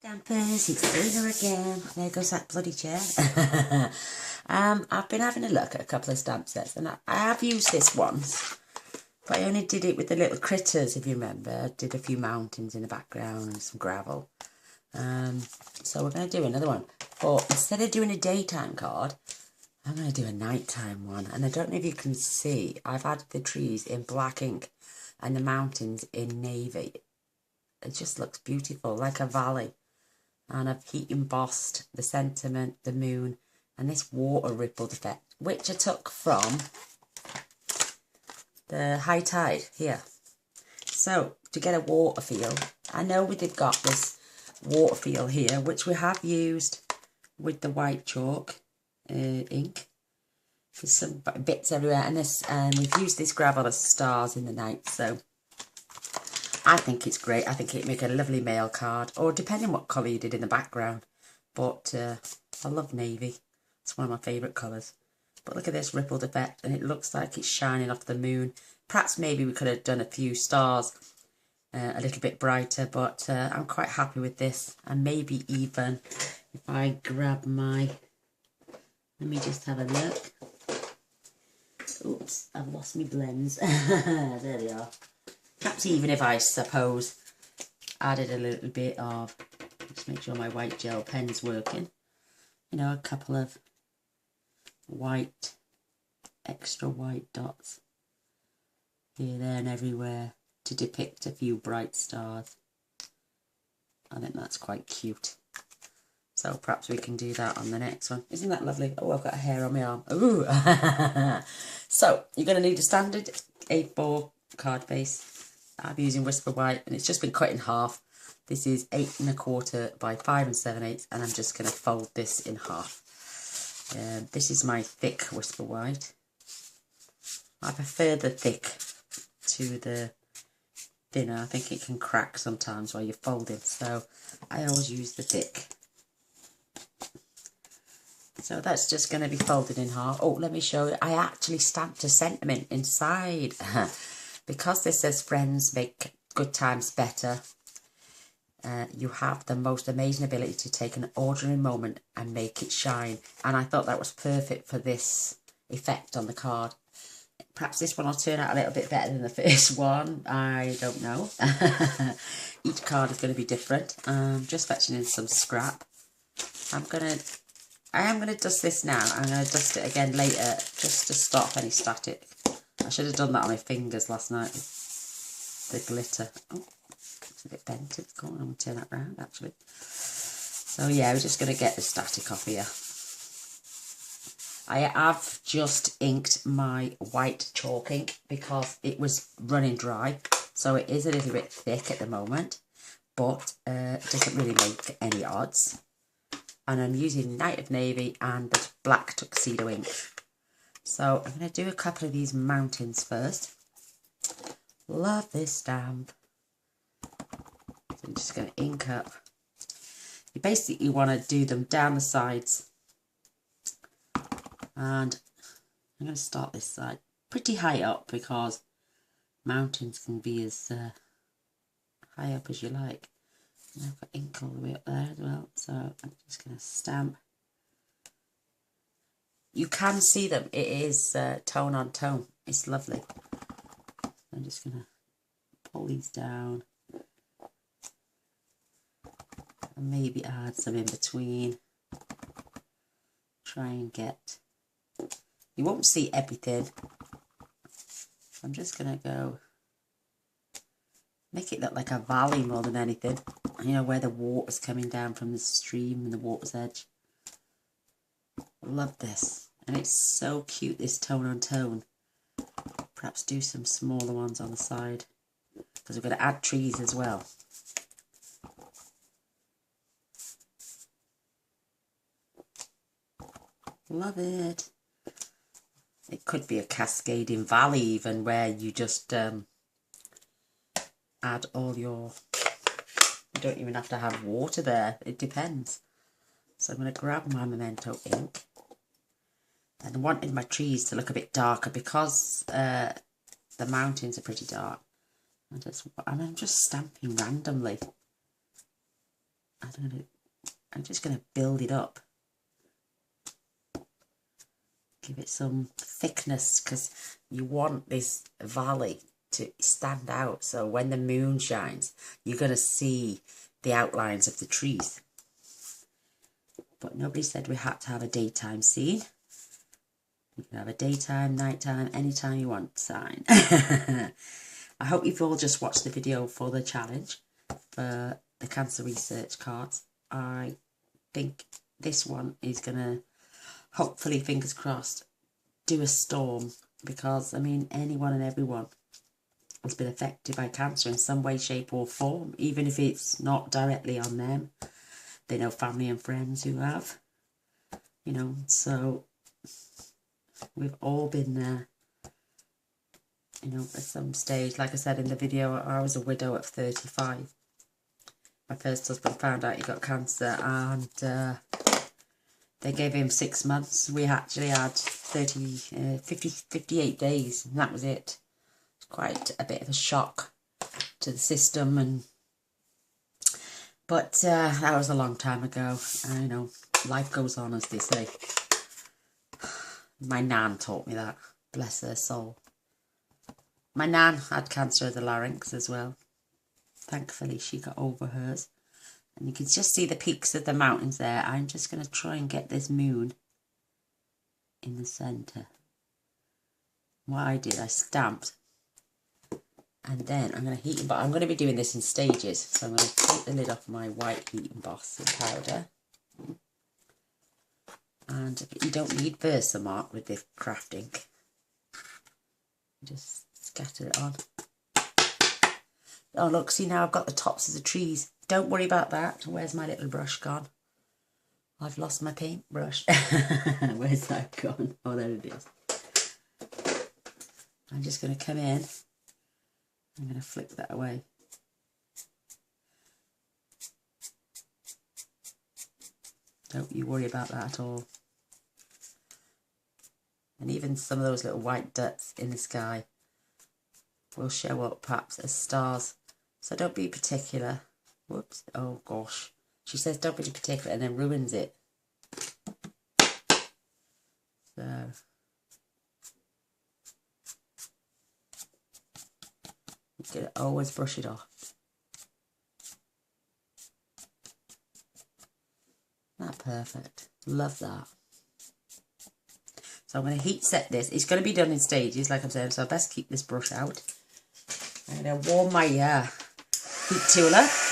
Stampers, it's Lena again. There goes that bloody chair. I've been having a look at a couple of stamp sets, and I have used this once, but I only did it with the little critters, if you remember. I did a few mountains in the background and some gravel. So we're going to do another one. But instead of doing a daytime card, I'm going to do a nighttime one. And I don't know if you can see, I've added the trees in black ink and the mountains in navy. It just looks beautiful, like a valley. And I've heat embossed the sentiment, the moon, and this water rippled effect, which I took from the high tide here. So, to get a water feel, I know we've got this water feel here, which we have used with the white chalk ink. There's some bits everywhere, and this, we've used this gravel as stars in the night, so I think it's great. I think it'd make a lovely mail card, or depending what colour you did in the background. But I love navy. It's one of my favourite colours. But look at this rippled effect, and it looks like it's shining off the moon. Perhaps maybe we could have done a few stars a little bit brighter, but I'm quite happy with this. And maybe even if I grab my... Let me just have a look. Oops, I've lost my blends. There they are. Perhaps even if I suppose added a little bit of, just make sure my white gel pen's working, you know, a couple of white, extra white dots here, there and everywhere to depict a few bright stars. I think that's quite cute. So perhaps we can do that on the next one. Isn't that lovely? Oh, I've got a hair on my arm. Ooh. So you're going to need a standard A4 card base. I'm using Whisper White, and it's just been cut in half. This is 8 1/4 by 5 7/8, and I'm just going to fold this in half. This is my thick Whisper White. I prefer the thick to the thinner. I think it can crack sometimes while you're folding, so I always use the thick. So that's just going to be folded in half. Oh, let me show you. I actually stamped a sentiment inside. Because this says friends make good times better, you have the most amazing ability to take an ordinary moment and make it shine. And I thought that was perfect for this effect on the card. Perhaps this one will turn out a little bit better than the first one. I don't know. Each card is going to be different. Just fetching in some scrap. I am going to dust this now. I'm going to dust it again later just to stop any static. I should have done that on my fingers last night with the glitter. Oh, it's a bit bent. It's gone. I'm going to turn that round, actually. So, yeah, we're just going to get the static off here. I have just inked my white chalk ink because it was running dry. So it is a little bit thick at the moment, but it doesn't really make any odds. And I'm using Night of Navy and the black tuxedo ink. So I'm going to do a couple of these mountains first. Love this stamp. So I'm just going to ink up. You basically want to do them down the sides. And I'm going to start this side pretty high up because mountains can be as high up as you like. And I've got ink all the way up there as well. So I'm just going to stamp. You can see them. It is tone on tone. It's lovely. I'm just going to pull these down. And maybe add some in between. Try and get... You won't see everything. I'm just going to go... Make it look like a valley more than anything. You know, where the water's coming down from the stream and the water's edge. Love this. And it's so cute, this tone on tone. Perhaps do some smaller ones on the side, because we're going to add trees as well. Love it. It could be a cascading valley even, where you just add all your... You don't even have to have water there. It depends. So I'm going to grab my Memento ink. And I wanted my trees to look a bit darker because the mountains are pretty dark. And I'm just stamping randomly. I'm just going to build it up. Give it some thickness, because you want this valley to stand out. So when the moon shines, you're going to see the outlines of the trees. But nobody said we had to have a daytime scene. You can have a daytime, nighttime, anytime you want sign. I hope you've all just watched the video for the challenge for the cancer research cards. I think this one is going to, hopefully, fingers crossed, do a storm. Because, I mean, anyone and everyone has been affected by cancer in some way, shape or form. Even if it's not directly on them. They know family and friends who have. You know, so we've all been there. You know, at some stage. Like I said in the video, I was a widow at 35. My first husband found out he got cancer, and they gave him 6 months. We actually had 58 days, and that was it. It's quite a bit of a shock to the system, but that was a long time ago. You know, life goes on, as they say. My nan taught me that. Bless her soul. My nan had cancer of the larynx as well. Thankfully, she got over hers. And you can just see the peaks of the mountains there. I'm just going to try and get this moon in the centre. What I did, I stamped. And then I'm going to heat, but I'm going to be doing this in stages. So I'm going to take the lid off my white heat embossing powder. And you don't need Versamark with this craft ink. Just scatter it on. Oh look, see now I've got the tops of the trees. Don't worry about that. Where's my little brush gone? I've lost my paintbrush. Where's that gone? Oh, there it is. I'm just going to come in. I'm going to flick that away. Don't you worry about that at all. And even some of those little white dots in the sky will show up perhaps as stars. So don't be particular. Whoops. Oh gosh. She says don't be particular and then ruins it. So. You can always brush it off. That's perfect. Love that. So I'm going to heat set this. It's going to be done in stages, like I'm saying, so I best keep this brush out. I'm going to warm my heat tooler.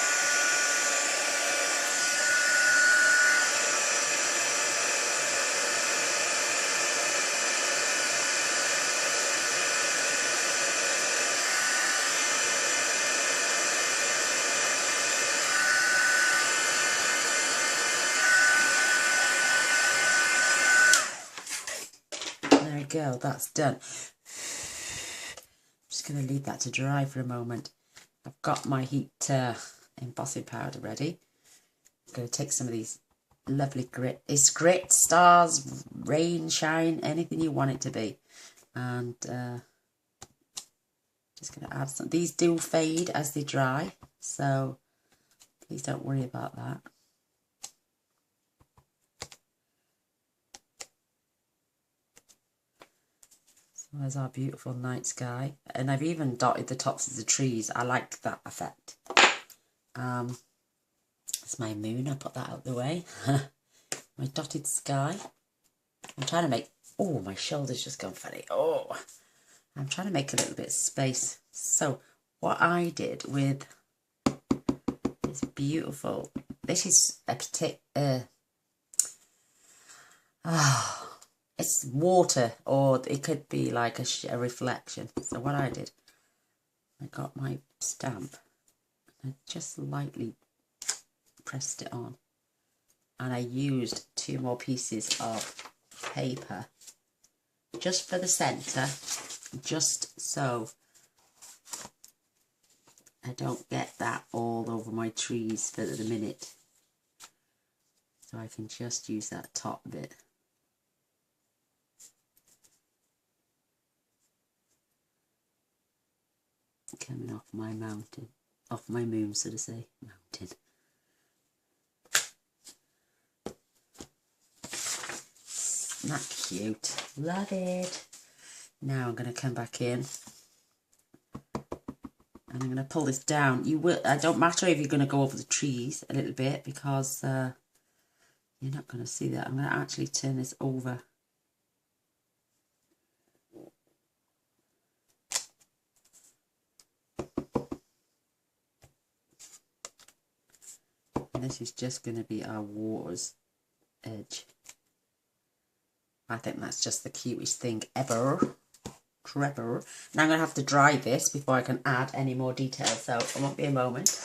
There we go, that's done. Just going to leave that to dry for a moment. I've got my heat embossing powder ready. I'm going to take some of these lovely grit. It's grit, stars, rain, shine, anything you want it to be. And just going to add some. These do fade as they dry, so please don't worry about that. There's our beautiful night sky. And I've even dotted the tops of the trees. I like that effect. It's my moon. I put that out the way. My dotted sky. I'm trying to make... Oh, my shoulder's just gone funny. Oh, I'm trying to make a little bit of space. So what I did with this beautiful... This is a particular... It's water, or it could be like a reflection. So what I did, I got my stamp and I just lightly pressed it on, and I used 2 more pieces of paper just for the centre, just so I don't get that all over my trees for the minute. So I can just use that top bit. Coming off my mountain, off my moon, so to say, mountain. Isn't that cute? Love it. Now I'm going to come back in. And I'm going to pull this down. You will. It don't matter if you're going to go over the trees a little bit, because you're not going to see that. I'm going to actually turn this over. And this is just going to be our water's edge. I think that's just the cutest thing ever. Trevor. Now I'm going to have to dry this before I can add any more details, so it won't be a moment.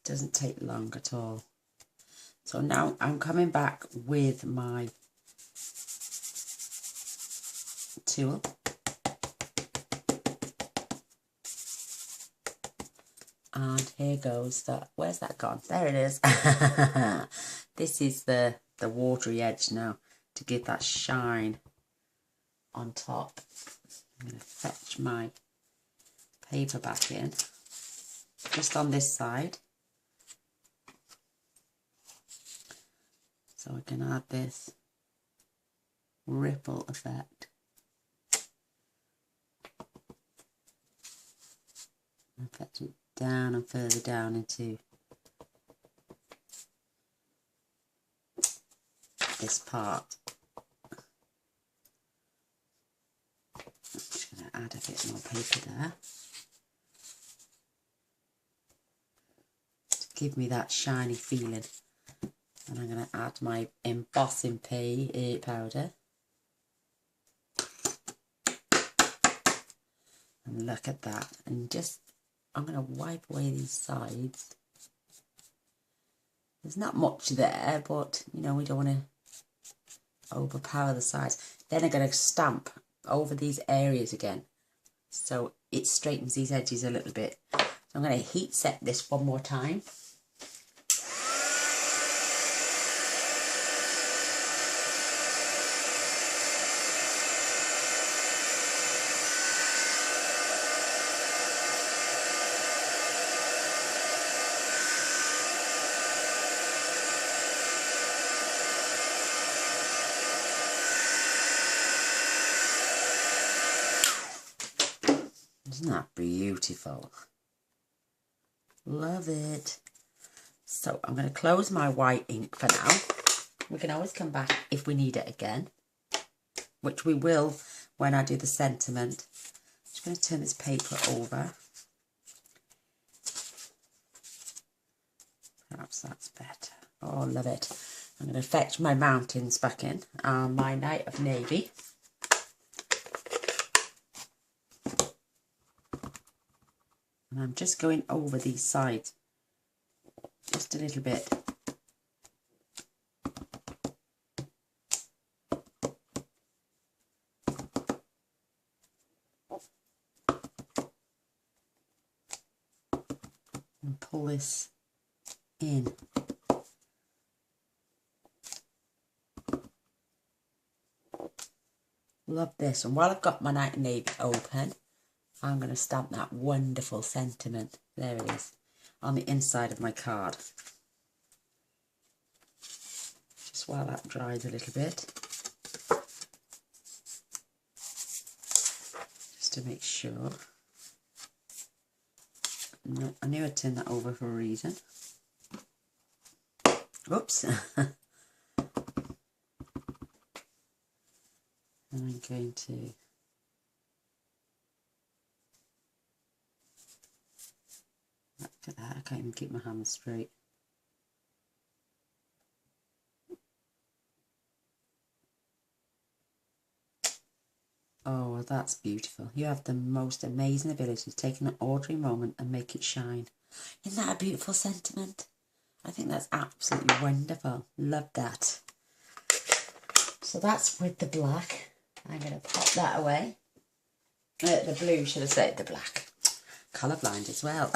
Doesn't take long at all. So now I'm coming back with my tool. And here goes that. Where's that gone? There it is. This is the watery edge now to give that shine on top. I'm going to fetch my paper back in, just on this side. So I can add this ripple effect. And fetch it down and further down into this part. I'm just going to add a bit more paper there to give me that shiny feeling. And I'm going to add my embossing powder. And look at that. And just, I'm going to wipe away these sides. There's not much there, but, you know, we don't want to overpower the sides. Then I'm going to stamp over these areas again, so it straightens these edges a little bit. So I'm going to heat set this one more time. Isn't that beautiful? Love it. So I'm going to close my white ink for now. We can always come back if we need it again, which we will when I do the sentiment. I'm just going to turn this paper over. Perhaps that's better. Oh, love it. I'm going to fetch my mountains back in, my Night of Navy. And I'm just going over these sides just a little bit. And pull this in. Love this. And while I've got my Night of Navy open, I'm going to stamp that wonderful sentiment, there it is, on the inside of my card. Just while that dries a little bit. Just to make sure. No, I knew I'd turn that over for a reason. Oops. And I'm going to look at that, I can't even keep my hands straight. Oh, well, that's beautiful. You have the most amazing ability to take an ordinary moment and make it shine. Isn't that a beautiful sentiment? I think that's absolutely wonderful. Love that. So that's with the black. I'm going to pop that away. The blue, should I say, the black. Colourblind as well.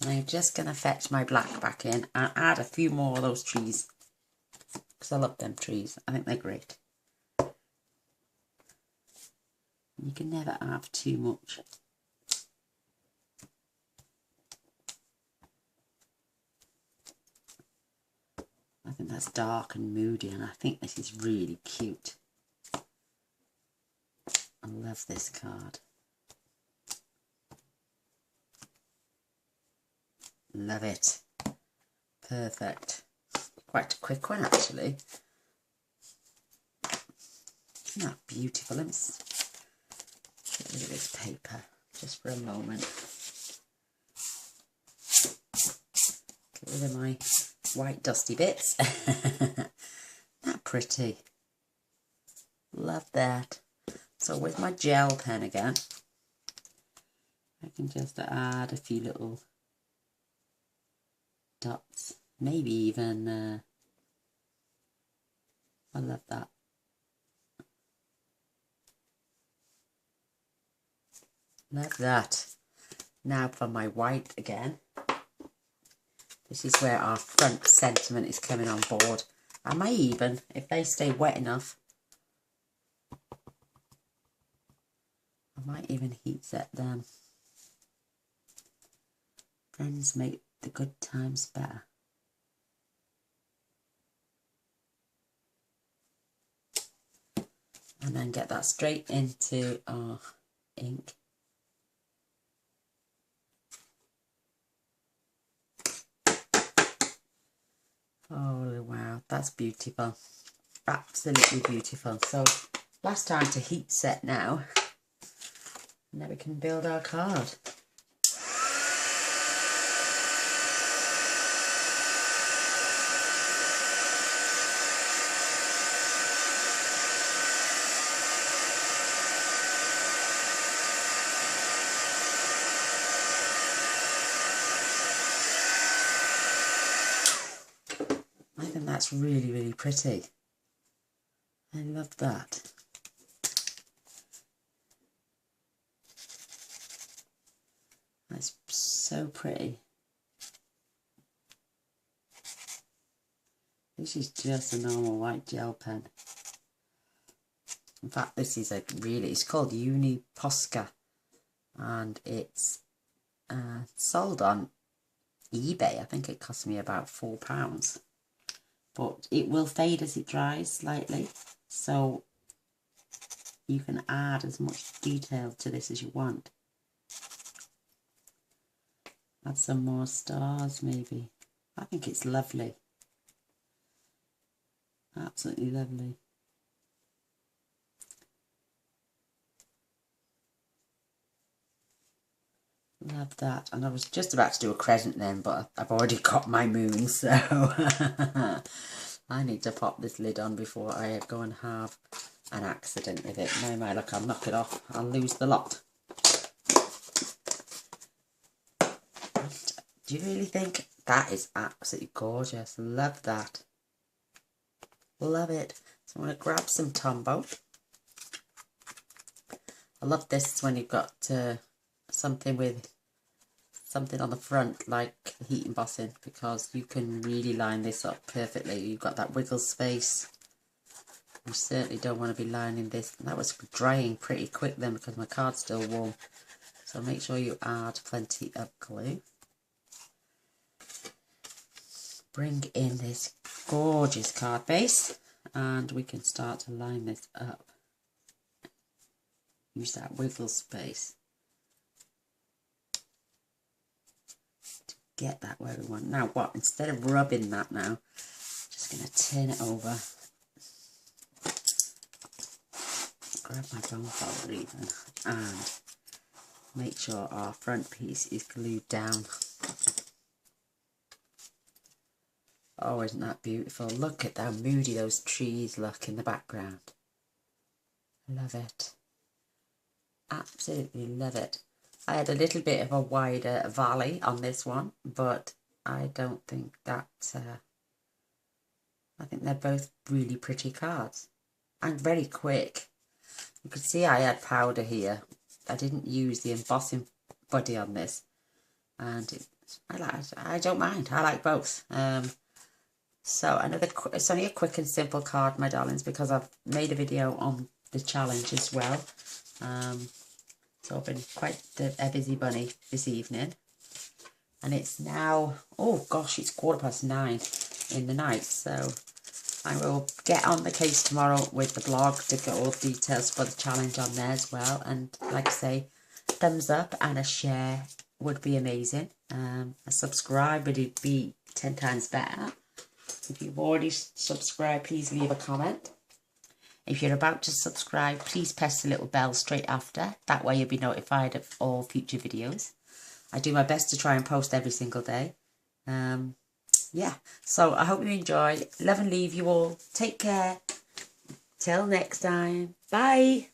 I'm just going to fetch my black back in and add a few more of those trees, because I love them trees. I think they're great. You can never have too much. I think that's dark and moody, and I think this is really cute. I love this card. Love it. Perfect. Quite a quick one, actually. Isn't that beautiful? Let me get rid of this paper just for a moment. Get rid of my white dusty bits. That pretty. Love that. So with my gel pen again, I can just add a few little dots. Maybe even, I love that. Love that. Now for my white again. This is where our front sentiment is coming on board. I may even, if they stay wet enough, I might even heat set them. Friends make the good times better. And then get that straight into our ink. Oh wow, that's beautiful. Absolutely beautiful. So last time to heat set now. Now we can build our card. I think that's really, really pretty. I love that. That's so pretty. This is just a normal white gel pen. In fact, this is it's called Uni Posca, and it's sold on eBay. I think it cost me about £4. But it will fade as it dries slightly, so you can add as much detail to this as you want. Add some more stars maybe. I think it's lovely. Absolutely lovely. Love that. And I was just about to do a crescent then, but I've already got my moon, so I need to pop this lid on before I go and have an accident with it. No, my luck, I'll knock it off. I'll lose the lot. Do you really think that is absolutely gorgeous? Love that. Love it. So I'm going to grab some Tombow. I love this when you've got something with something on the front like heat embossing, because you can really line this up perfectly. You've got that wiggle space. You certainly don't want to be lining this. That was drying pretty quick then because my card's still warm. So make sure you add plenty of glue. Bring in this gorgeous card base and we can start to line this up. Use that wiggle space to get that where we want. Now what, instead of rubbing that now, just going to turn it over. Grab my bone folder even and make sure our front piece is glued down. Oh, isn't that beautiful? Look at how moody those trees look in the background. Love it. Absolutely love it. I had a little bit of a wider valley on this one, but I don't think that... I think they're both really pretty cards. And very quick. You can see I had powder here. I didn't use the embossing body on this. And I don't mind. I like both. So it's only a quick and simple card, my darlings, because I've made a video on the challenge as well. So I've been quite a busy bunny this evening. And it's now, oh gosh, it's 9:15 in the night. So I will get on the case tomorrow with the blog to get all the details for the challenge on there as well. And like I say, thumbs up and a share would be amazing. A subscribe would be 10 times better. If you've already subscribed, please leave a comment. If you're about to subscribe, please press the little bell straight after. That way you'll be notified of all future videos. I do my best to try and post every single day. Yeah, so I hope you enjoy. Love and leave you all. Take care. Till next time. Bye.